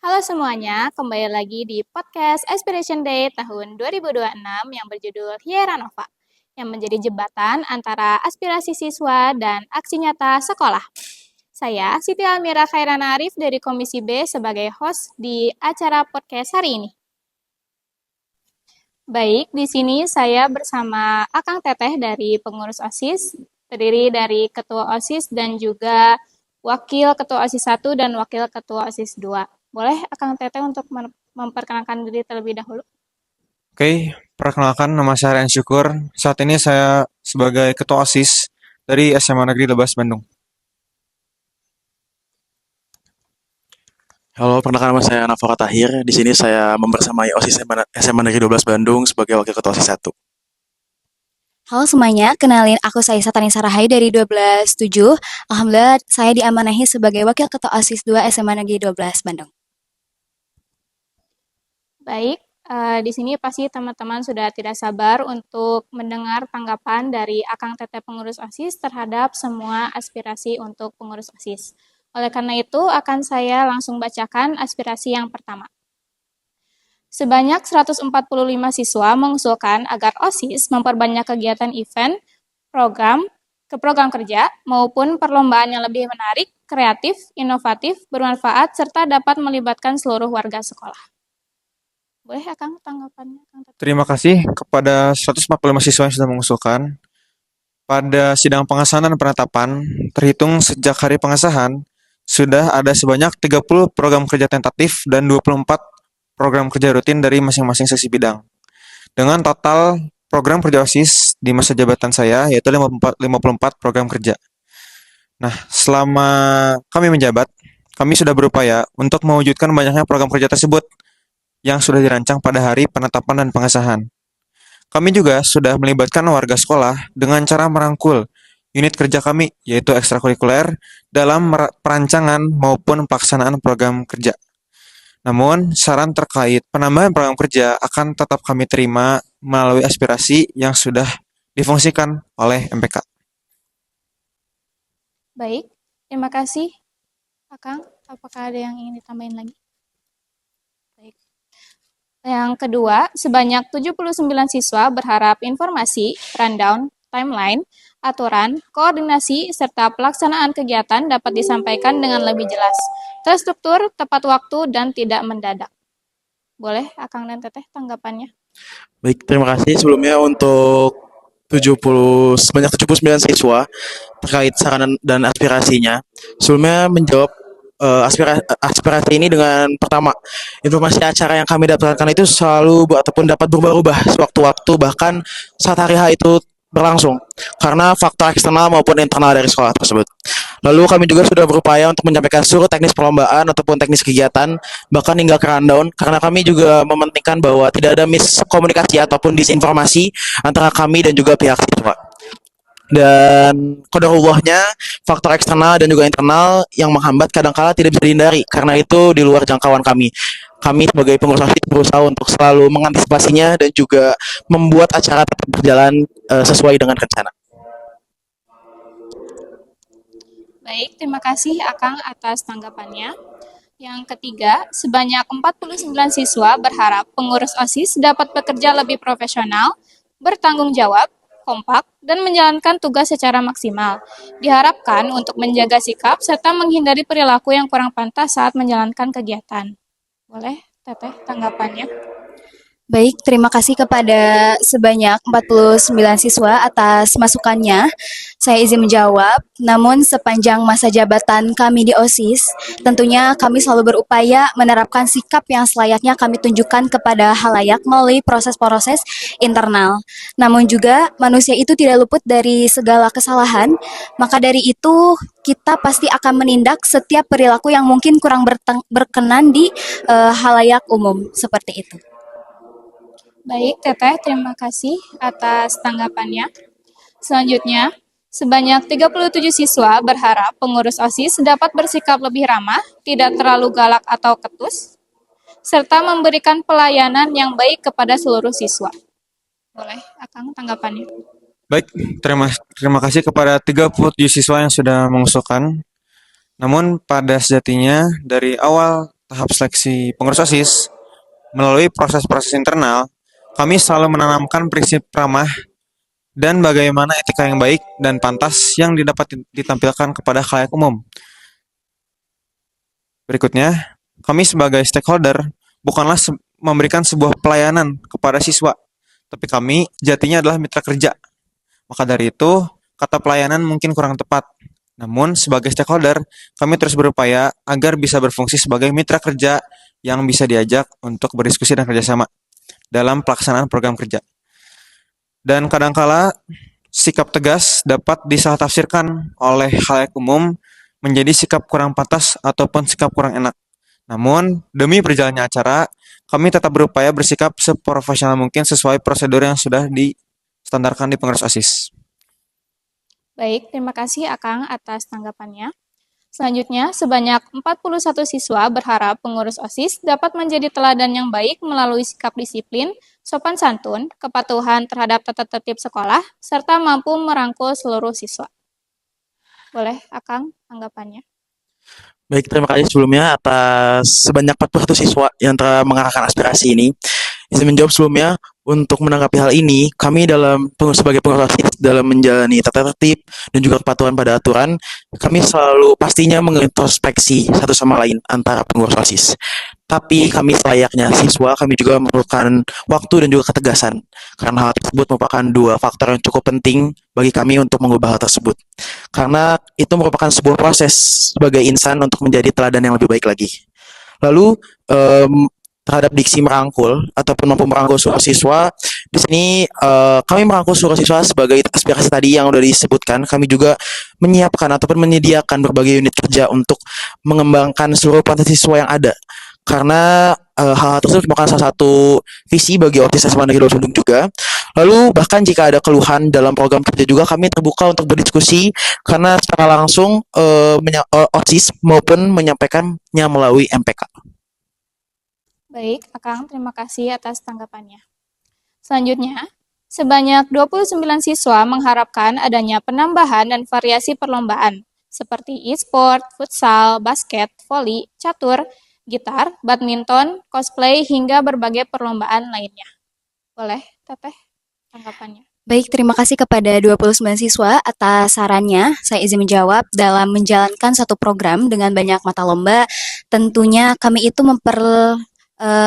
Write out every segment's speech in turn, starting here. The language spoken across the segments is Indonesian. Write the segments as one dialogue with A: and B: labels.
A: Halo semuanya, kembali lagi di podcast Aspiration Day tahun 2026 yang berjudul Hieranova, yang menjadi jembatan antara aspirasi siswa dan aksi nyata sekolah. Saya, Siti Almira Khairana Arif dari Komisi B sebagai host di acara podcast hari ini. Baik, di sini saya bersama Akang Teteh dari pengurus OSIS, terdiri dari Ketua OSIS dan juga Wakil Ketua OSIS 1 dan Wakil Ketua OSIS 2. Boleh Akang Teteh untuk memperkenalkan diri terlebih dahulu?
B: Oke, perkenalkan nama saya Ryan Syukur. Saat ini saya sebagai Ketua OSIS dari SMA Negeri 12 Bandung.
C: Halo, perkenalkan nama saya Nafaka Tahir. Di sini saya membersamai OSIS SMA Negeri 12 Bandung sebagai Wakil Ketua OSIS 1.
D: Halo semuanya, kenalin aku Saisa Tanisa Rahai dari 12-7. Alhamdulillah saya diamanahi sebagai Wakil Ketua OSIS 2 SMA Negeri 12 Bandung.
A: Baik, di sini pasti teman-teman sudah tidak sabar untuk mendengar tanggapan dari Akang Teteh pengurus OSIS terhadap semua aspirasi untuk pengurus OSIS. Oleh karena itu, akan saya langsung bacakan aspirasi yang pertama. Sebanyak 145 siswa mengusulkan agar OSIS memperbanyak kegiatan event, program kerja, maupun perlombaan yang lebih menarik, kreatif, inovatif, bermanfaat, serta dapat melibatkan seluruh warga sekolah. Boleh Akang tanggapannya?
B: Terima kasih kepada 145 siswa yang sudah mengusulkan. Pada sidang pengesahan dan penetapan, terhitung sejak hari pengesahan, sudah ada sebanyak 30 program kerja tentatif dan 24 program kerja rutin dari masing-masing seksi bidang. Dengan total program kerja OSIS di masa jabatan saya, yaitu 54 program kerja. Nah, selama kami menjabat, kami sudah berupaya untuk mewujudkan banyaknya program kerja tersebut yang sudah dirancang pada hari penetapan dan pengesahan. Kami juga sudah melibatkan warga sekolah dengan cara merangkul unit kerja kami, yaitu ekstrakurikuler, dalam perancangan maupun pelaksanaan program kerja. Namun, saran terkait penambahan program kerja akan tetap kami terima melalui aspirasi yang sudah difungsikan oleh MPK.
A: Baik, terima kasih Akang. Apakah ada yang ingin ditambahin lagi? Baik. Yang kedua, sebanyak 79 siswa berharap informasi, rundown, timeline, aturan, koordinasi, serta pelaksanaan kegiatan dapat disampaikan dengan lebih jelas, terstruktur, tepat waktu, dan tidak mendadak. Boleh Akang dan Teteh tanggapannya?
C: Baik, terima kasih sebelumnya untuk sebanyak 79 siswa terkait saran dan aspirasinya. Sebelumnya menjawab aspirasi ini dengan pertama, informasi acara yang kami dapatkan itu selalu ataupun dapat berubah-ubah sewaktu-waktu, bahkan saat hari H itu berlangsung karena faktor eksternal maupun internal dari sekolah tersebut. Lalu kami juga sudah berupaya untuk menyampaikan seluruh teknis perlombaan ataupun teknis kegiatan, bahkan hingga ke rundown, karena kami juga mementingkan bahwa tidak ada miskomunikasi ataupun disinformasi antara kami dan juga pihak siswa. Dan qadarullahnya faktor eksternal dan juga internal yang menghambat kadangkala tidak bisa dihindari karena itu di luar jangkauan kami. Kami sebagai pengurus OSIS berusaha untuk selalu mengantisipasinya dan juga membuat acara tetap berjalan sesuai dengan rencana.
A: Baik, terima kasih Akang atas tanggapannya. Yang ketiga, sebanyak 49 siswa berharap pengurus OSIS dapat bekerja lebih profesional, bertanggung jawab, kompak, dan menjalankan tugas secara maksimal. Diharapkan untuk menjaga sikap serta menghindari perilaku yang kurang pantas saat menjalankan kegiatan. Boleh, Teteh, tanggapannya?
D: Baik, terima kasih kepada sebanyak 49 siswa atas masukannya. Saya izin menjawab, namun sepanjang masa jabatan kami di OSIS, tentunya kami selalu berupaya menerapkan sikap yang selayaknya kami tunjukkan kepada halayak melalui proses-proses internal. Namun juga manusia itu tidak luput dari segala kesalahan, maka dari itu kita pasti akan menindak setiap perilaku yang mungkin kurang berkenan di halayak umum, seperti itu.
A: Baik, Teteh, terima kasih atas tanggapannya. Selanjutnya, sebanyak 37 siswa berharap pengurus OSIS dapat bersikap lebih ramah, tidak terlalu galak atau ketus, serta memberikan pelayanan yang baik kepada seluruh siswa. Boleh, Akang, tanggapannya?
B: Baik, terima kasih kepada 37 siswa yang sudah mengusulkan. Namun pada sejatinya dari awal tahap seleksi pengurus OSIS, melalui proses-proses internal, kami selalu menanamkan prinsip ramah dan bagaimana etika yang baik dan pantas yang didapat ditampilkan kepada khalayak umum. Berikutnya, kami sebagai stakeholder bukanlah memberikan sebuah pelayanan kepada siswa, tapi kami jatinya adalah mitra kerja. Maka dari itu, kata pelayanan mungkin kurang tepat. Namun, sebagai stakeholder, kami terus berupaya agar bisa berfungsi sebagai mitra kerja yang bisa diajak untuk berdiskusi dan kerjasama dalam pelaksanaan program kerja. Dan kadangkala, sikap tegas dapat disalah-tafsirkan oleh khalayak umum menjadi sikap kurang pantas ataupun sikap kurang enak. Namun, demi berjalannya acara, kami tetap berupaya bersikap seprofesional mungkin sesuai prosedur yang sudah distandarkan di pengurus OSIS.
A: Baik, terima kasih Akang atas tanggapannya. Selanjutnya, sebanyak 41 siswa berharap pengurus OSIS dapat menjadi teladan yang baik melalui sikap disiplin, sopan santun, kepatuhan terhadap tata tertib sekolah, serta mampu merangkul seluruh siswa. Boleh, Akang, tanggapannya?
C: Baik, terima kasih sebelumnya atas sebanyak 41 siswa yang telah mengarahkan aspirasi ini. Izin menjawab sebelumnya, untuk menanggapi hal ini, kami sebagai pengurus OSIS dalam menjalani tata tertib dan juga kepatuhan pada aturan, kami selalu pastinya mengintrospeksi satu sama lain antara pengurus OSIS. Tapi kami selayaknya siswa, kami juga memerlukan waktu dan juga ketegasan, karena hal tersebut merupakan dua faktor yang cukup penting bagi kami untuk mengubah hal tersebut. Karena itu merupakan sebuah proses sebagai insan untuk menjadi teladan yang lebih baik lagi. Lalu, terhadap diksi merangkul ataupun mampu merangkul seluruh siswa. Di sini kami merangkul seluruh siswa sebagai aspirasi tadi yang sudah disebutkan. Kami juga menyiapkan ataupun menyediakan berbagai unit kerja untuk mengembangkan seluruh potensi siswa yang ada. Karena hal-hal tersebut merupakan salah satu visi bagi OSIS SMA Negeri 2 Bandung juga. Lalu bahkan jika ada keluhan dalam program kerja juga kami terbuka untuk berdiskusi karena secara langsung OSIS maupun menyampaikannya melalui MPK.
A: Baik, Akang, terima kasih atas tanggapannya. Selanjutnya, sebanyak 29 siswa mengharapkan adanya penambahan dan variasi perlombaan, seperti e-sport, futsal, basket, voli, catur, gitar, badminton, cosplay, hingga berbagai perlombaan lainnya. Boleh, Teteh, tanggapannya?
D: Baik, terima kasih kepada 29 siswa atas sarannya. Saya izin menjawab, dalam menjalankan satu program dengan banyak mata lomba, tentunya kami itu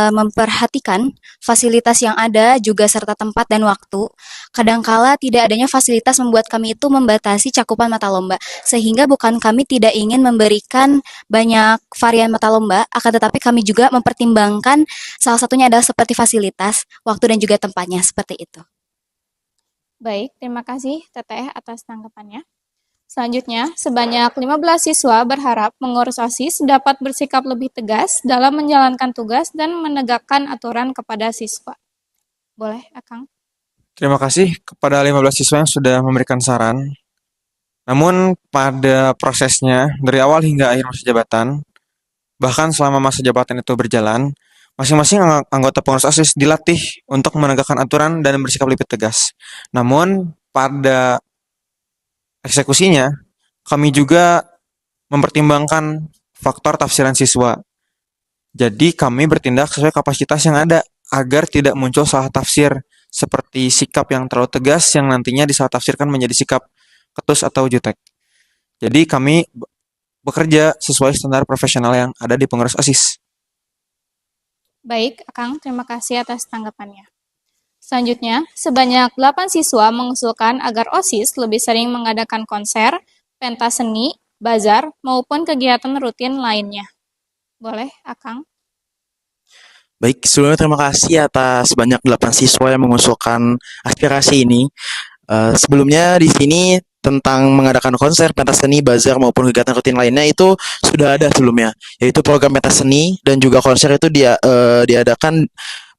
D: memperhatikan fasilitas yang ada juga serta tempat dan waktu. Kadangkala tidak adanya fasilitas membuat kami itu membatasi cakupan mata lomba, sehingga bukan kami tidak ingin memberikan banyak varian mata lomba, akan tetapi kami juga mempertimbangkan salah satunya adalah seperti fasilitas, waktu dan juga tempatnya, seperti itu.
A: Baik, terima kasih Teteh atas tanggapannya. Selanjutnya, sebanyak 15 siswa berharap pengurus OSIS dapat bersikap lebih tegas dalam menjalankan tugas dan menegakkan aturan kepada siswa. Boleh, Akang?
B: Terima kasih kepada 15 siswa yang sudah memberikan saran. Namun pada prosesnya, dari awal hingga akhir masa jabatan, bahkan selama masa jabatan itu berjalan, masing-masing anggota pengurus OSIS dilatih untuk menegakkan aturan dan bersikap lebih tegas. Namun pada eksekusinya, kami juga mempertimbangkan faktor tafsiran siswa. Jadi kami bertindak sesuai kapasitas yang ada agar tidak muncul salah tafsir seperti sikap yang terlalu tegas yang nantinya disalah tafsirkan menjadi sikap ketus atau jutek. Jadi kami bekerja sesuai standar profesional yang ada di pengurus OSIS.
A: Baik, Akang, terima kasih atas tanggapannya. Selanjutnya, sebanyak 8 siswa mengusulkan agar OSIS lebih sering mengadakan konser, pentas seni, bazar, maupun kegiatan rutin lainnya. Boleh, Akang?
C: Baik, sebelumnya terima kasih atas banyak 8 siswa yang mengusulkan aspirasi ini. Sebelumnya di sini tentang mengadakan konser, pentas seni, bazar maupun kegiatan rutin lainnya itu sudah ada sebelumnya, yaitu program pentas seni dan juga konser itu diadakan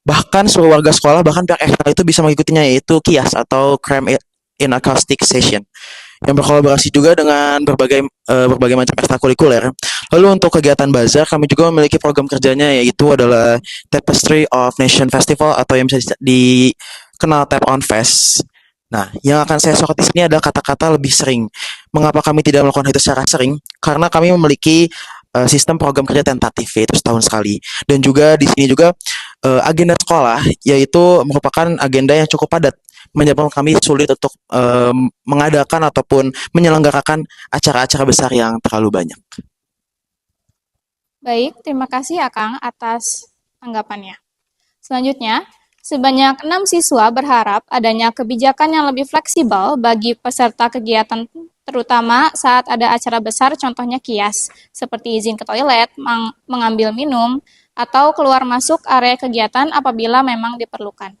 C: bahkan seluruh warga sekolah bahkan pihak ekstra itu bisa mengikutinya, yaitu KIAS atau Cram in Acoustic Session yang berkolaborasi juga dengan berbagai macam ekstrakurikuler. Lalu untuk kegiatan bazar kami juga memiliki program kerjanya, yaitu adalah Tapestry of Nation Festival atau yang bisa dikenal Tap on Fest. Nah, yang akan saya sorot di sini adalah kata-kata lebih sering. Mengapa kami tidak melakukan itu secara sering? Karena kami memiliki sistem program kerja tentatif yaitu setahun sekali. Dan juga di sini juga agenda sekolah yaitu merupakan agenda yang cukup padat, menyebabkan kami sulit untuk mengadakan ataupun menyelenggarakan acara-acara besar yang terlalu banyak.
A: Baik, terima kasih Akang atas tanggapannya. Selanjutnya, sebanyak 6 siswa berharap adanya kebijakan yang lebih fleksibel bagi peserta kegiatan terutama saat ada acara besar contohnya kias, seperti izin ke toilet, mengambil minum, atau keluar masuk area kegiatan apabila memang diperlukan.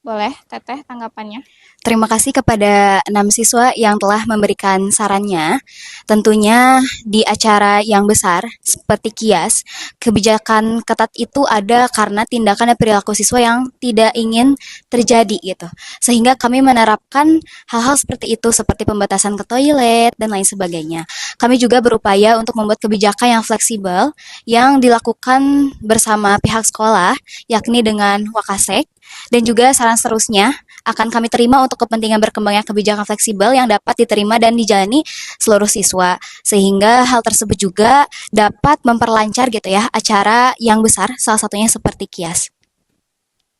A: Boleh, Teteh, tanggapannya?
D: Terima kasih kepada 6 siswa yang telah memberikan sarannya. Tentunya di acara yang besar seperti kias, kebijakan ketat itu ada karena tindakan dan perilaku siswa yang tidak ingin terjadi gitu. Sehingga kami menerapkan hal-hal seperti itu seperti pembatasan ke toilet dan lain sebagainya. Kami juga berupaya untuk membuat kebijakan yang fleksibel yang dilakukan bersama pihak sekolah yakni dengan Wakasek dan juga saran seterusnya akan kami terima untuk kepentingan berkembangnya kebijakan fleksibel yang dapat diterima dan dijalani seluruh siswa. Sehingga hal tersebut juga dapat memperlancar gitu ya acara yang besar, salah satunya seperti kias.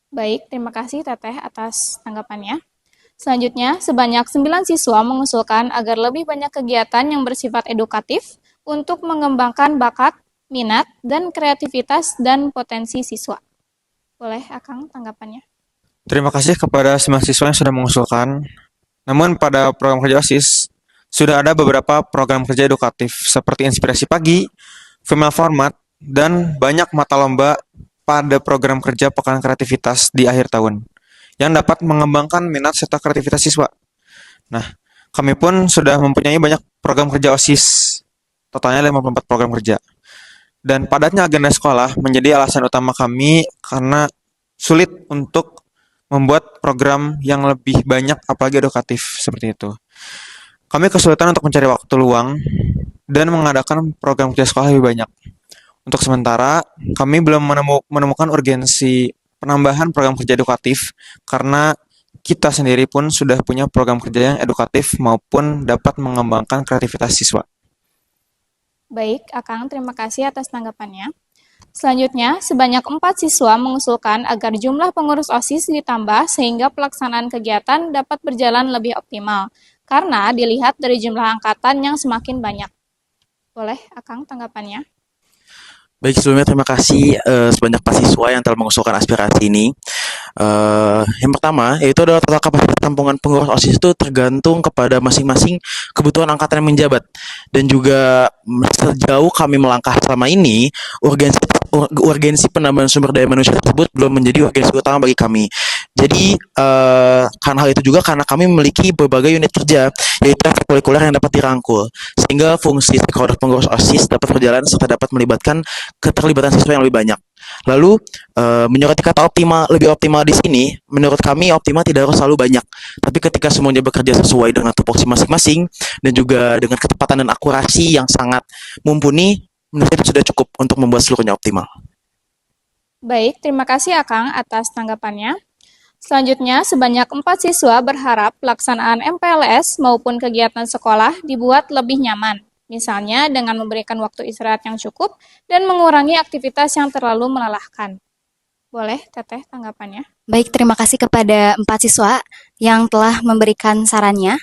A: Baik, terima kasih Teteh atas tanggapannya. Selanjutnya, sebanyak 9 siswa mengusulkan agar lebih banyak kegiatan yang bersifat edukatif untuk mengembangkan bakat, minat, dan kreativitas dan potensi siswa. Boleh, Akang, tanggapannya?
B: Terima kasih kepada semua siswa yang sudah mengusulkan. Namun pada program kerja OSIS, sudah ada beberapa program kerja edukatif seperti inspirasi pagi, female format, dan banyak mata lomba pada program kerja pekan kreativitas di akhir tahun yang dapat mengembangkan minat serta kreativitas siswa. Nah, kami pun sudah mempunyai banyak program kerja OSIS, totalnya 54 program kerja. Dan padatnya agenda sekolah menjadi alasan utama kami karena sulit untuk membuat program yang lebih banyak apalagi edukatif seperti itu. Kami kesulitan untuk mencari waktu luang dan mengadakan program kerja sekolah lebih banyak. Untuk sementara, kami belum menemukan urgensi penambahan program kerja edukatif karena kita sendiri pun sudah punya program kerja yang edukatif maupun dapat mengembangkan kreativitas siswa.
A: Baik, Akang, terima kasih atas tanggapannya. Selanjutnya, sebanyak 4 siswa mengusulkan agar jumlah pengurus OSIS ditambah sehingga pelaksanaan kegiatan dapat berjalan lebih optimal, karena dilihat dari jumlah angkatan yang semakin banyak. Boleh, Akang, tanggapannya?
C: Baik, sebelumnya terima kasih sebanyak 4 siswa yang telah mengusulkan aspirasi ini. Yang pertama, yaitu adalah total kapasitas tampungan pengurus OSIS itu tergantung kepada masing-masing kebutuhan angkatan yang menjabat. Dan juga sejauh kami melangkah selama ini, urgensi penambahan sumber daya manusia tersebut belum menjadi urgensi utama bagi kami. Jadi, karena hal itu juga karena kami memiliki berbagai unit kerja, yaitu ekstrakurikuler yang dapat dirangkul, sehingga fungsi stakeholder pengurus OSIS dapat berjalan serta dapat melibatkan keterlibatan siswa yang lebih banyak. Lalu, menyoroti kata optimal, lebih optimal di sini, menurut kami optimal tidak harus selalu banyak, tapi ketika semuanya bekerja sesuai dengan tupoksi masing-masing dan juga dengan ketepatan dan akurasi yang sangat mumpuni, menurut saya itu sudah cukup untuk membuat seluruhnya optimal.
A: Baik, terima kasih Akang atas tanggapannya. Selanjutnya, sebanyak 4 siswa berharap pelaksanaan MPLS maupun kegiatan sekolah dibuat lebih nyaman, misalnya dengan memberikan waktu istirahat yang cukup dan mengurangi aktivitas yang terlalu melelahkan. Boleh, Teteh, tanggapannya?
D: Baik, terima kasih kepada 4 siswa yang telah memberikan sarannya.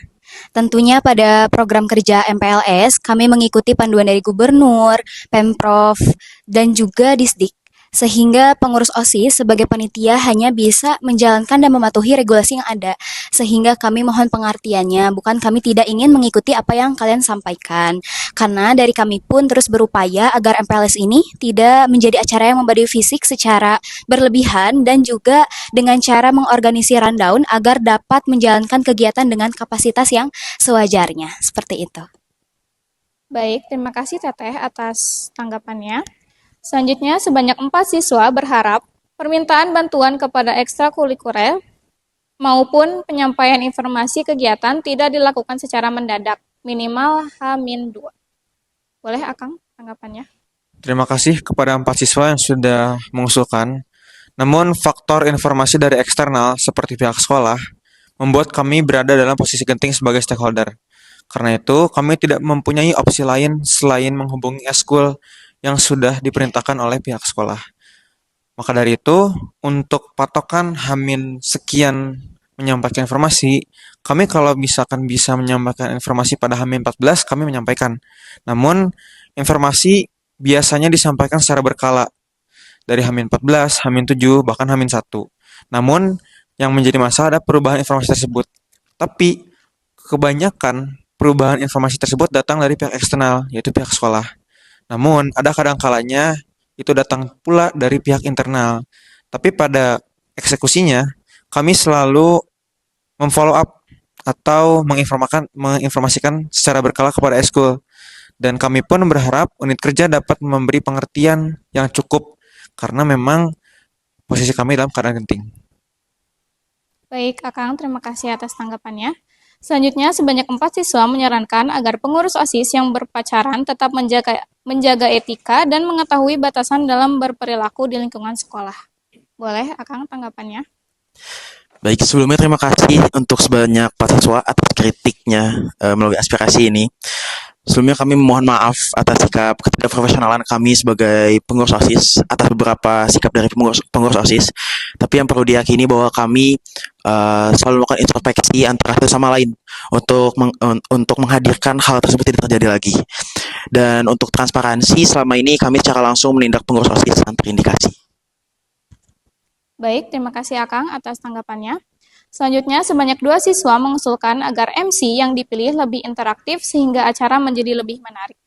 D: Tentunya pada program kerja MPLS, kami mengikuti panduan dari Gubernur, Pemprov, dan juga Disdik. Sehingga pengurus OSIS sebagai panitia hanya bisa menjalankan dan mematuhi regulasi yang ada. Sehingga kami mohon pengertiannya, bukan kami tidak ingin mengikuti apa yang kalian sampaikan. Karena dari kami pun terus berupaya agar MPLS ini tidak menjadi acara yang memberi fisik secara berlebihan dan juga dengan cara mengorganisir rundown agar dapat menjalankan kegiatan dengan kapasitas yang sewajarnya. Seperti itu.
A: Baik, terima kasih Teteh atas tanggapannya. Selanjutnya, sebanyak 4 siswa berharap permintaan bantuan kepada ekstrakurikuler maupun penyampaian informasi kegiatan tidak dilakukan secara mendadak, minimal H-2. Boleh, Akang, tanggapannya?
B: Terima kasih kepada 4 siswa yang sudah mengusulkan. Namun faktor informasi dari eksternal seperti pihak sekolah membuat kami berada dalam posisi genting sebagai stakeholder. Karena itu, kami tidak mempunyai opsi lain selain menghubungi eskul yang sudah diperintahkan oleh pihak sekolah. Maka dari itu, untuk patokan Hamin sekian menyampaikan informasi, kami kalau misalkan bisa menyampaikan informasi pada Hamin 14, kami menyampaikan. Namun, informasi biasanya disampaikan secara berkala dari Hamin 14, Hamin 7, bahkan Hamin 1. Namun, yang menjadi masalah adalah perubahan informasi tersebut. Tapi, kebanyakan perubahan informasi tersebut datang dari pihak eksternal, yaitu pihak sekolah. Namun, ada kadang-kalanya itu datang pula dari pihak internal. Tapi pada eksekusinya, kami selalu memfollow up atau menginformasikan secara berkala kepada eskul. Dan kami pun berharap unit kerja dapat memberi pengertian yang cukup karena memang posisi kami dalam keadaan genting.
A: Baik, Akang, terima kasih atas tanggapannya. Selanjutnya, sebanyak 4 siswa menyarankan agar pengurus OSIS yang berpacaran tetap menjaga etika dan mengetahui batasan dalam berperilaku di lingkungan sekolah. Boleh, Akang, tanggapannya?
C: Baik, sebelumnya terima kasih untuk sebanyak 4 siswa atas kritiknya melalui aspirasi ini. Sebelumnya kami memohon maaf atas sikap ketidakprofesionalan kami sebagai pengurus OSIS atas beberapa sikap dari pengurus OSIS. Tapi yang perlu diyakini bahwa kami selalu melakukan introspeksi antara satu sama lain untuk menghadirkan hal tersebut tidak terjadi lagi. Dan untuk transparansi, selama ini kami secara langsung menindak pengurus OSIS tanpa indikasi.
A: Baik, terima kasih Akang atas tanggapannya. Selanjutnya, sebanyak 2 siswa mengusulkan agar MC yang dipilih lebih interaktif sehingga acara menjadi lebih menarik.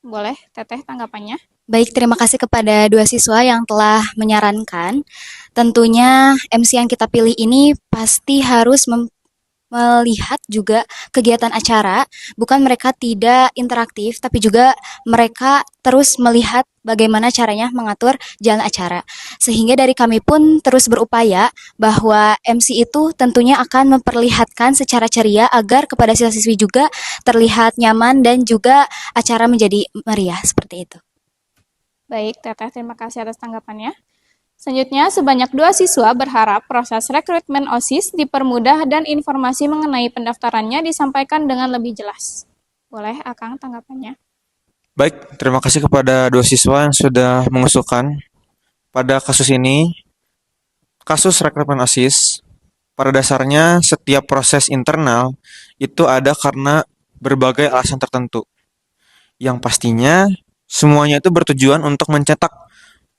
A: Boleh, Teteh, tanggapannya?
D: Baik, terima kasih kepada 2 siswa yang telah menyarankan. Tentunya MC yang kita pilih ini pasti harus melihat juga kegiatan acara, bukan mereka tidak interaktif, tapi juga mereka terus melihat bagaimana caranya mengatur jalan acara. Sehingga dari kami pun terus berupaya bahwa MC itu tentunya akan memperlihatkan secara ceria agar kepada siswa-siswi juga terlihat nyaman dan juga acara menjadi meriah seperti itu.
A: Baik, Teteh, terima kasih atas tanggapannya. Selanjutnya, sebanyak 2 siswa berharap proses rekrutmen OSIS dipermudah dan informasi mengenai pendaftarannya disampaikan dengan lebih jelas. Boleh, Akang, tanggapannya?
B: Baik, terima kasih kepada 2 siswa yang sudah mengusulkan. Pada kasus ini, kasus rekrutmen OSIS, pada dasarnya setiap proses internal itu ada karena berbagai alasan tertentu. Yang pastinya, semuanya itu bertujuan untuk mencetak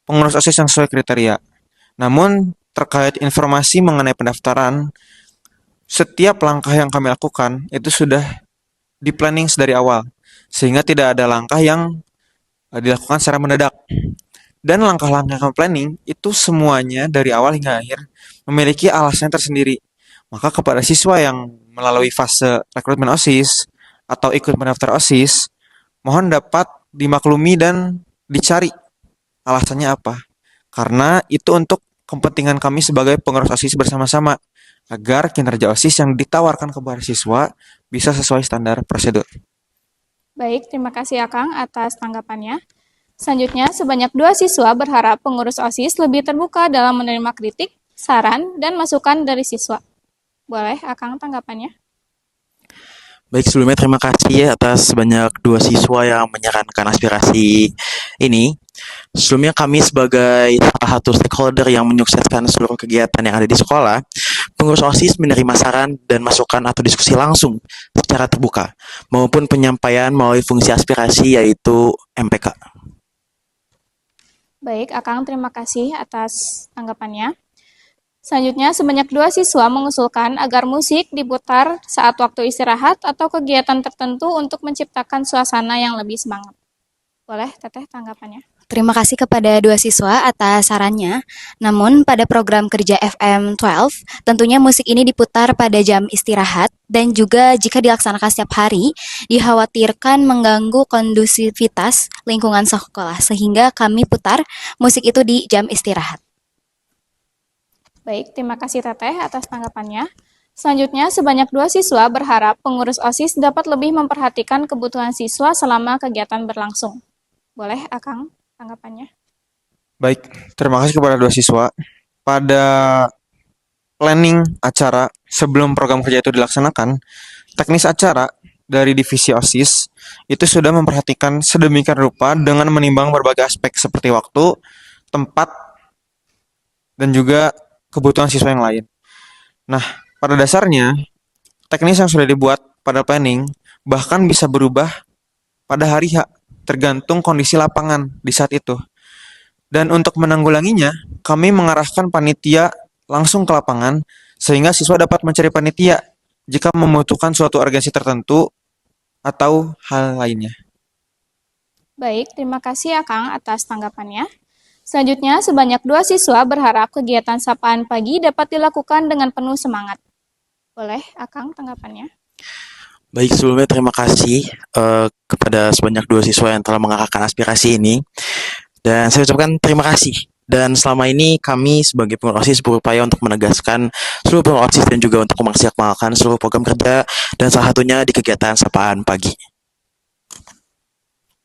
B: pengurus OSIS yang sesuai kriteria. Namun, terkait informasi mengenai pendaftaran, setiap langkah yang kami lakukan itu sudah di-planning sedari awal, sehingga tidak ada langkah yang dilakukan secara mendadak. Dan langkah-langkah yang kami planning itu semuanya dari awal hingga akhir memiliki alasan tersendiri. Maka kepada siswa yang melalui fase rekrutmen OSIS atau ikut mendaftar OSIS, mohon dapat dimaklumi dan dicari alasannya apa? Karena itu untuk kepentingan kami sebagai pengurus OSIS bersama-sama agar kinerja OSIS yang ditawarkan kepada siswa bisa sesuai standar prosedur.
A: Baik, terima kasih Akang atas tanggapannya. Selanjutnya, sebanyak 2 siswa berharap pengurus OSIS lebih terbuka dalam menerima kritik, saran, dan masukan dari siswa. Boleh, Akang, tanggapannya?
C: Baik, sebelumnya terima kasih atas sebanyak 2 siswa yang menyarankan aspirasi ini. Sebelumnya kami sebagai salah satu stakeholder yang menyukseskan seluruh kegiatan yang ada di sekolah, pengurus OSIS menerima saran dan masukan atau diskusi langsung secara terbuka, maupun penyampaian melalui fungsi aspirasi yaitu MPK.
A: Baik, Akang, terima kasih atas tanggapannya. Selanjutnya, sebanyak 2 siswa mengusulkan agar musik diputar saat waktu istirahat atau kegiatan tertentu untuk menciptakan suasana yang lebih semangat. Boleh, Teteh, tanggapannya?
D: Terima kasih kepada 2 siswa atas sarannya. Namun pada program kerja FM12, tentunya musik ini diputar pada jam istirahat dan juga jika dilaksanakan setiap hari, dikhawatirkan mengganggu kondusivitas lingkungan sekolah sehingga kami putar musik itu di jam istirahat.
A: Baik, terima kasih Teteh atas tanggapannya. Selanjutnya, sebanyak 2 siswa berharap pengurus OSIS dapat lebih memperhatikan kebutuhan siswa selama kegiatan berlangsung. Boleh, Akang, tanggapannya?
B: Baik, terima kasih kepada 2 siswa. Pada planning acara sebelum program kerja itu dilaksanakan, teknis acara dari divisi OSIS itu sudah memperhatikan sedemikian rupa dengan menimbang berbagai aspek seperti waktu, tempat, dan juga kebutuhan siswa yang lain. Nah, pada dasarnya, teknis yang sudah dibuat pada planning bahkan bisa berubah pada hari H, tergantung kondisi lapangan di saat itu. Dan untuk menanggulanginya, kami mengarahkan panitia langsung ke lapangan sehingga siswa dapat mencari panitia jika membutuhkan suatu urgensi tertentu atau hal lainnya.
A: Baik, terima kasih Akang atas tanggapannya. Selanjutnya, sebanyak 2 siswa berharap kegiatan sapaan pagi dapat dilakukan dengan penuh semangat. Boleh, Akang, tanggapannya?
C: Baik, sebelumnya terima kasih kepada sebanyak 2 siswa yang telah mengarahkan aspirasi ini. Dan saya ucapkan terima kasih. Dan selama ini kami sebagai pengurus OSIS berupaya untuk menegaskan seluruh pengurus OSIS dan juga untuk memaksimalkan seluruh program kerja dan salah satunya di kegiatan sapaan pagi.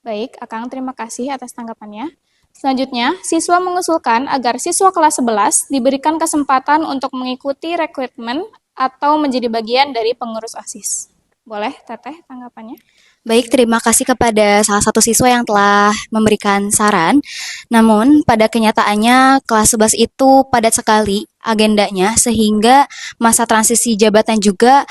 A: Baik, Akang, terima kasih atas tanggapannya. Selanjutnya, siswa mengusulkan agar siswa kelas 11 diberikan kesempatan untuk mengikuti rekrutmen atau menjadi bagian dari pengurus OSIS. Boleh, Teteh, tanggapannya?
D: Baik, terima kasih kepada salah satu siswa yang telah memberikan saran. Namun, pada kenyataannya kelas 11 itu padat sekali agendanya sehingga masa transisi jabatan juga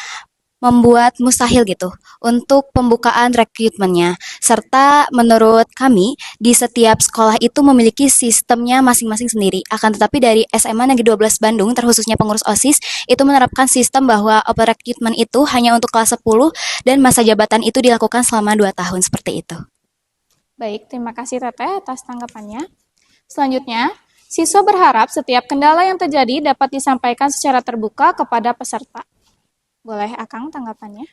D: membuat mustahil gitu untuk pembukaan rekrutmennya. Serta menurut kami, di setiap sekolah itu memiliki sistemnya masing-masing sendiri. Akan tetapi dari SMA Negeri 12 Bandung, terkhususnya pengurus OSIS, itu menerapkan sistem bahwa open recruitment itu hanya untuk kelas 10 dan masa jabatan itu dilakukan selama 2 tahun seperti itu.
A: Baik, terima kasih Teteh atas tanggapannya. Selanjutnya, siswa berharap setiap kendala yang terjadi dapat disampaikan secara terbuka kepada peserta. Boleh, Akang, tanggapannya?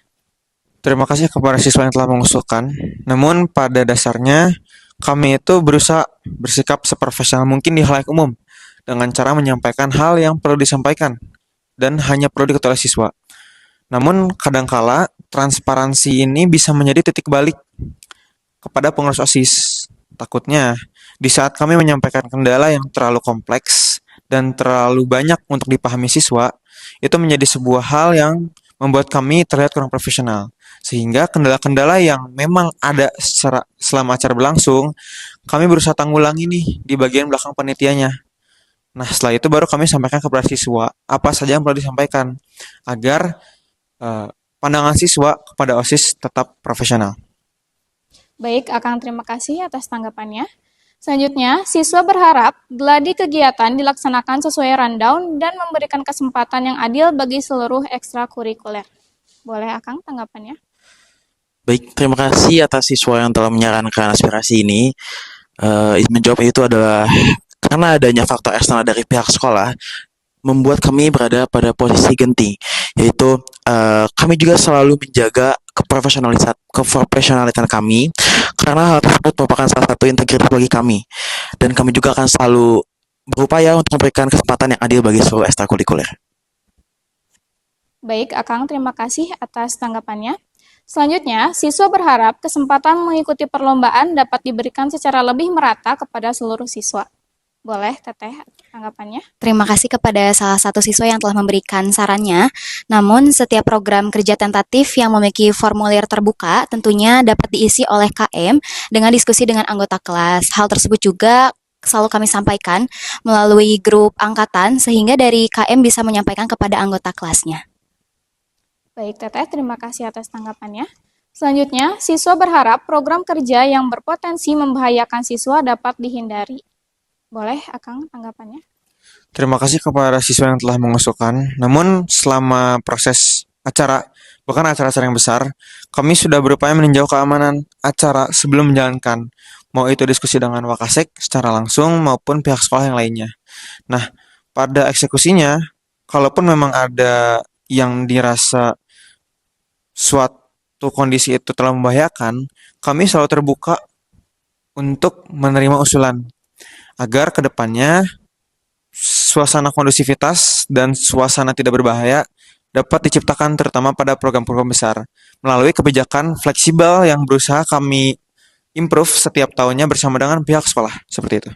B: Terima kasih kepada siswa yang telah mengusulkan. Namun pada dasarnya kami itu berusaha bersikap seprofesional mungkin di halayak umum dengan cara menyampaikan hal yang perlu disampaikan dan hanya perlu diketahui oleh siswa. Namun kadangkala transparansi ini bisa menjadi titik balik kepada pengurus OSIS. Takutnya di saat kami menyampaikan kendala yang terlalu kompleks dan terlalu banyak untuk dipahami siswa, itu menjadi sebuah hal yang membuat kami terlihat kurang profesional. Sehingga kendala-kendala yang memang ada selama acara berlangsung, kami berusaha tanggulangi nih di bagian belakang panitianya. Nah, setelah itu baru kami sampaikan kepada siswa apa saja yang perlu disampaikan agar pandangan siswa kepada OSIS tetap profesional.
A: Baik, Akang, terima kasih atas tanggapannya. Selanjutnya, siswa berharap gladi kegiatan dilaksanakan sesuai rundown dan memberikan kesempatan yang adil bagi seluruh ekstrakurikuler. Boleh, Akang, tanggapannya?
C: Baik, terima kasih atas siswa yang telah menyarankan aspirasi ini. Menjawab itu adalah karena adanya faktor eksternal dari pihak sekolah membuat kami berada pada posisi genting, yaitu kami juga selalu menjaga keprofesionalitan kami karena hal tersebut merupakan salah satu integritas bagi kami dan kami juga akan selalu berupaya untuk memberikan kesempatan yang adil bagi seluruh ekstrakurikuler.
A: Baik, Akang, terima kasih atas tanggapannya. Selanjutnya, siswa berharap kesempatan mengikuti perlombaan dapat diberikan secara lebih merata kepada seluruh siswa. Boleh, Teteh, tanggapannya?
D: Terima kasih kepada salah satu siswa yang telah memberikan sarannya. Namun, setiap program kerja tentatif yang memiliki formulir terbuka tentunya dapat diisi oleh KM dengan diskusi dengan anggota kelas. Hal tersebut juga selalu kami sampaikan melalui grup angkatan sehingga dari KM bisa menyampaikan kepada anggota kelasnya.
A: Baik, Teteh, terima kasih atas tanggapannya. Selanjutnya, siswa berharap program kerja yang berpotensi membahayakan siswa dapat dihindari. Boleh, Akang, tanggapannya?
B: Terima kasih kepada siswa yang telah mengusulkan. Namun selama proses acara, bahkan acara-acara yang besar, kami sudah berupaya meninjau keamanan acara sebelum menjalankan, mau itu diskusi dengan Wakasek secara langsung maupun pihak sekolah yang lainnya. Nah, pada eksekusinya, kalaupun memang ada yang dirasa suatu kondisi itu telah membahayakan, kami selalu terbuka untuk menerima usulan agar kedepannya suasana kondusivitas dan suasana tidak berbahaya dapat diciptakan terutama pada program-program besar melalui kebijakan fleksibel yang berusaha kami improve setiap tahunnya bersama dengan pihak sekolah. Seperti itu.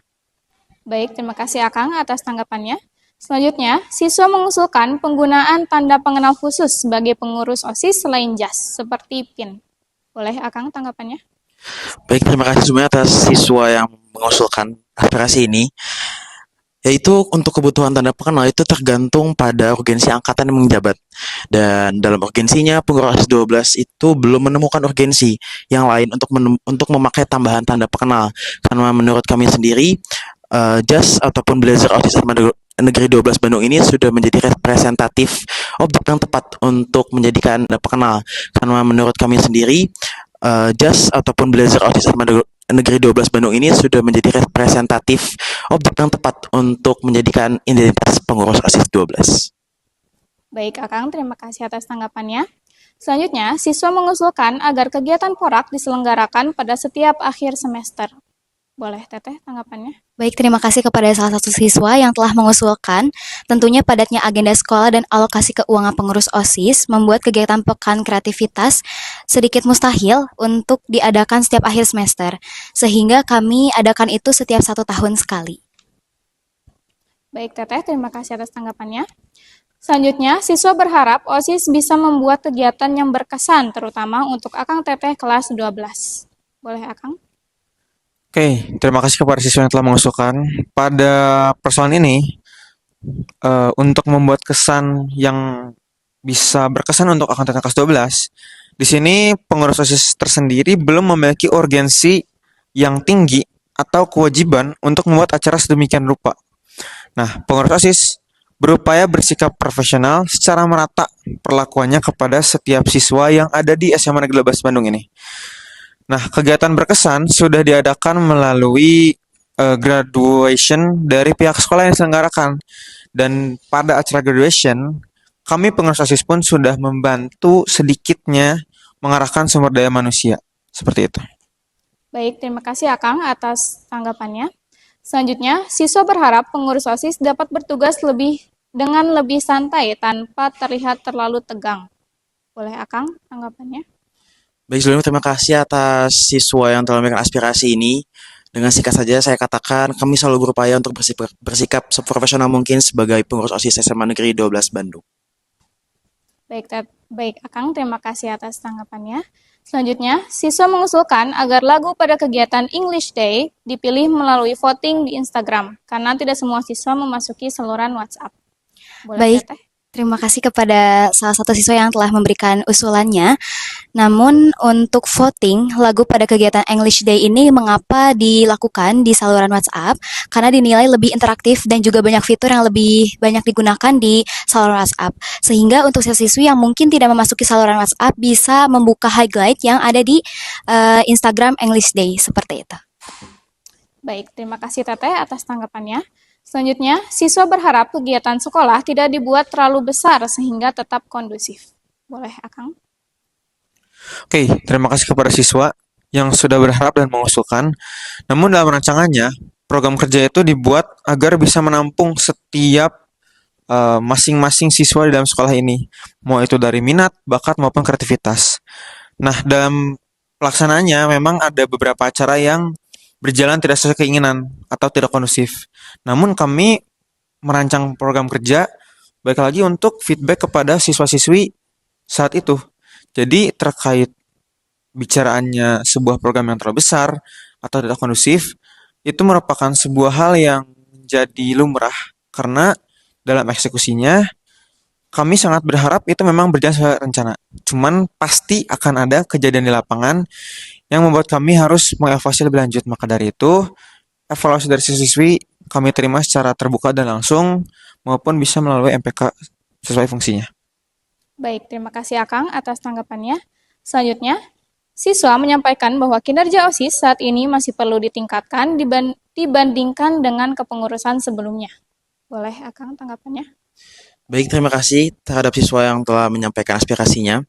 A: Baik, terima kasih Akang atas tanggapannya. Selanjutnya, siswa mengusulkan penggunaan tanda pengenal khusus sebagai pengurus OSIS selain JAS, seperti PIN. Boleh Akang tanggapannya?
C: Baik, terima kasih semuanya atas siswa yang mengusulkan aspirasi ini. Yaitu untuk kebutuhan tanda pengenal itu tergantung pada urgensi angkatan yang menjabat. Dan dalam urgensinya, pengurus 12 itu belum menemukan urgensi yang lain untuk memakai tambahan tanda pengenal. Karena menurut kami sendiri, JAS ataupun Blazer OSIS Negeri 12 Bandung ini sudah menjadi representatif objek yang tepat untuk menjadikan tanda pengenal. Karena menurut kami sendiri, JAS ataupun Blazer OSIS Negeri 12 Bandung ini sudah menjadi representatif objek yang tepat untuk menjadikan identitas pengurus OSIS 12.
A: Baik Akang, terima kasih atas tanggapannya. Selanjutnya, siswa mengusulkan agar kegiatan porak diselenggarakan pada setiap akhir semester. Boleh Teteh tanggapannya?
D: Baik, terima kasih kepada salah satu siswa yang telah mengusulkan. Tentunya padatnya agenda sekolah dan alokasi keuangan pengurus OSIS membuat kegiatan pekan kreativitas sedikit mustahil untuk diadakan setiap akhir semester. Sehingga kami adakan itu setiap 1 tahun sekali.
A: Baik Teteh, terima kasih atas tanggapannya. Selanjutnya, siswa berharap OSIS bisa membuat kegiatan yang berkesan, terutama untuk Akang Teteh kelas 12. Boleh Akang?
B: Oke, terima kasih kepada siswa yang telah mengusulkan. Pada persoalan ini, untuk membuat kesan yang bisa berkesan untuk angkatan kelas 12, di sini pengurus OSIS tersendiri belum memiliki urgensi yang tinggi atau kewajiban untuk membuat acara sedemikian rupa. Nah, pengurus OSIS berupaya bersikap profesional secara merata perlakuannya kepada setiap siswa yang ada di SMA Negeri 12 Bandung ini. Nah, kegiatan berkesan sudah diadakan melalui graduation dari pihak sekolah yang diselenggarakan. Dan pada acara graduation, kami pengurus OSIS pun sudah membantu sedikitnya mengarahkan sumber daya manusia. Seperti itu.
A: Baik, terima kasih Akang atas tanggapannya. Selanjutnya, siswa berharap pengurus OSIS dapat bertugas dengan lebih santai tanpa terlihat terlalu tegang. Boleh Akang tanggapannya?
C: Baik, sebelumnya terima kasih atas siswa yang telah memberikan aspirasi ini. Dengan singkat saja saya katakan kami selalu berupaya untuk bersikap seprofesional mungkin sebagai pengurus OSIS SMA Negeri 12 Bandung.
A: Baik Akang, terima kasih atas tanggapannya. Selanjutnya, siswa mengusulkan agar lagu pada kegiatan English Day dipilih melalui voting di Instagram, karena tidak semua siswa memasuki saluran WhatsApp. Boleh
D: Baik,
A: Teteh?
D: terima kasih kepada salah satu siswa yang telah memberikan usulannya. Namun untuk voting lagu pada kegiatan English Day ini mengapa dilakukan di saluran WhatsApp? Karena dinilai lebih interaktif dan juga banyak fitur yang lebih banyak digunakan di saluran WhatsApp. Sehingga untuk siswi yang mungkin tidak memasuki saluran WhatsApp bisa membuka highlight yang ada di Instagram English Day seperti itu.
A: Baik, terima kasih Teteh atas tanggapannya. Selanjutnya, siswa berharap kegiatan sekolah tidak dibuat terlalu besar sehingga tetap kondusif. Boleh Akang?
B: Oke, terima kasih kepada siswa yang sudah berharap dan mengusulkan. Namun dalam rancangannya, program kerja itu dibuat agar bisa menampung setiap masing-masing siswa di dalam sekolah ini. Mau itu dari minat, bakat, maupun kreativitas. Nah, dalam pelaksanaannya memang ada beberapa acara yang berjalan tidak sesuai keinginan atau tidak kondusif. Namun kami merancang program kerja baik lagi untuk feedback kepada siswa-siswi saat itu. Jadi terkait bicaraannya sebuah program yang terlalu besar atau tidak kondusif, itu merupakan sebuah hal yang jadi lumrah karena dalam eksekusinya kami sangat berharap itu memang berjalan sesuai rencana. Cuman pasti akan ada kejadian di lapangan yang membuat kami harus mengevaluasi lebih lanjut. Maka dari itu, evaluasi dari siswi kami terima secara terbuka dan langsung maupun bisa melalui MPK sesuai fungsinya.
A: Baik, terima kasih Akang atas tanggapannya. Selanjutnya, siswa menyampaikan bahwa kinerja OSIS saat ini masih perlu ditingkatkan dibandingkan dengan kepengurusan sebelumnya. Boleh Akang tanggapannya?
C: Baik, terima kasih terhadap siswa yang telah menyampaikan aspirasinya.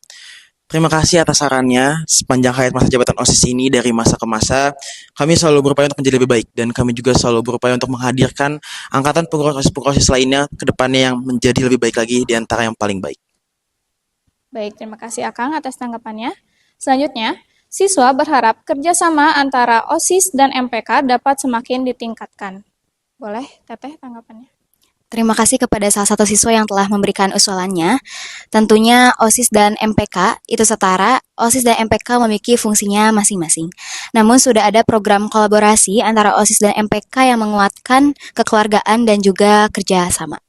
C: Terima kasih atas sarannya. Sepanjang hayat masa jabatan OSIS ini dari masa ke masa, kami selalu berupaya untuk menjadi lebih baik dan kami juga selalu berupaya untuk menghadirkan angkatan pengurus OSIS lainnya ke depannya yang menjadi lebih baik lagi di antara yang paling baik.
A: Baik, terima kasih Akang atas tanggapannya. Selanjutnya, siswa berharap kerjasama antara OSIS dan MPK dapat semakin ditingkatkan. Boleh, Teteh tanggapannya?
D: Terima kasih kepada salah satu siswa yang telah memberikan usulannya. Tentunya OSIS dan MPK itu setara. OSIS dan MPK memiliki fungsinya masing-masing. Namun sudah ada program kolaborasi antara OSIS dan MPK yang menguatkan kekeluargaan dan juga kerjasama.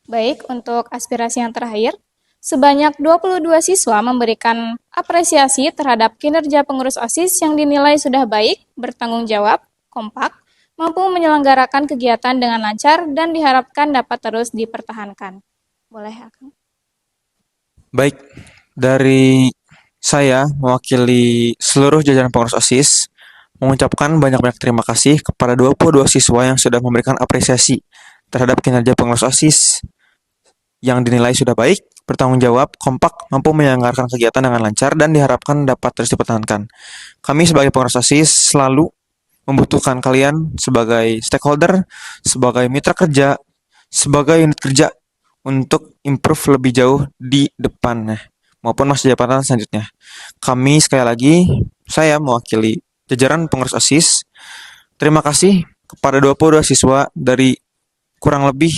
A: Baik, untuk aspirasi yang terakhir, sebanyak 22 siswa memberikan apresiasi terhadap kinerja pengurus OSIS yang dinilai sudah baik, bertanggung jawab, kompak, mampu menyelenggarakan kegiatan dengan lancar, dan diharapkan dapat terus dipertahankan. Boleh, Akang?
B: Baik, dari saya mewakili seluruh jajaran pengurus OSIS mengucapkan banyak-banyak terima kasih kepada 22 siswa yang sudah memberikan apresiasi terhadap kinerja pengurus OSIS yang dinilai sudah baik, bertanggung jawab, kompak, mampu menyelenggarakan kegiatan dengan lancar, dan diharapkan dapat terus dipertahankan. Kami sebagai pengurus OSIS selalu membutuhkan kalian sebagai stakeholder, sebagai mitra kerja, sebagai unit kerja untuk improve lebih jauh di depannya maupun masa jabatan selanjutnya. Kami sekali lagi, saya mewakili jajaran pengurus OSIS. Terima kasih kepada 22 siswa dari kurang lebih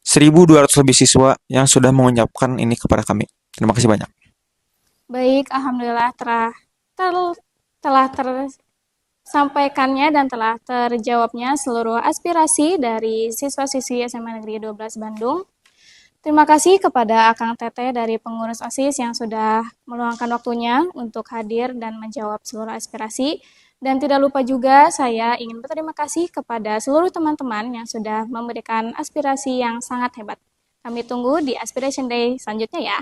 B: 1.200 lebih siswa yang sudah mengucapkan ini kepada kami. Terima kasih banyak.
A: Baik, alhamdulillah telah tersampaikannya dan telah terjawabnya seluruh aspirasi dari siswa-siswi SMA Negeri 12 Bandung. Terima kasih kepada Akang Teteh dari pengurus OSIS yang sudah meluangkan waktunya untuk hadir dan menjawab seluruh aspirasi. Dan tidak lupa juga saya ingin berterima kasih kepada seluruh teman-teman yang sudah memberikan aspirasi yang sangat hebat. Kami tunggu di Aspiration Day selanjutnya ya.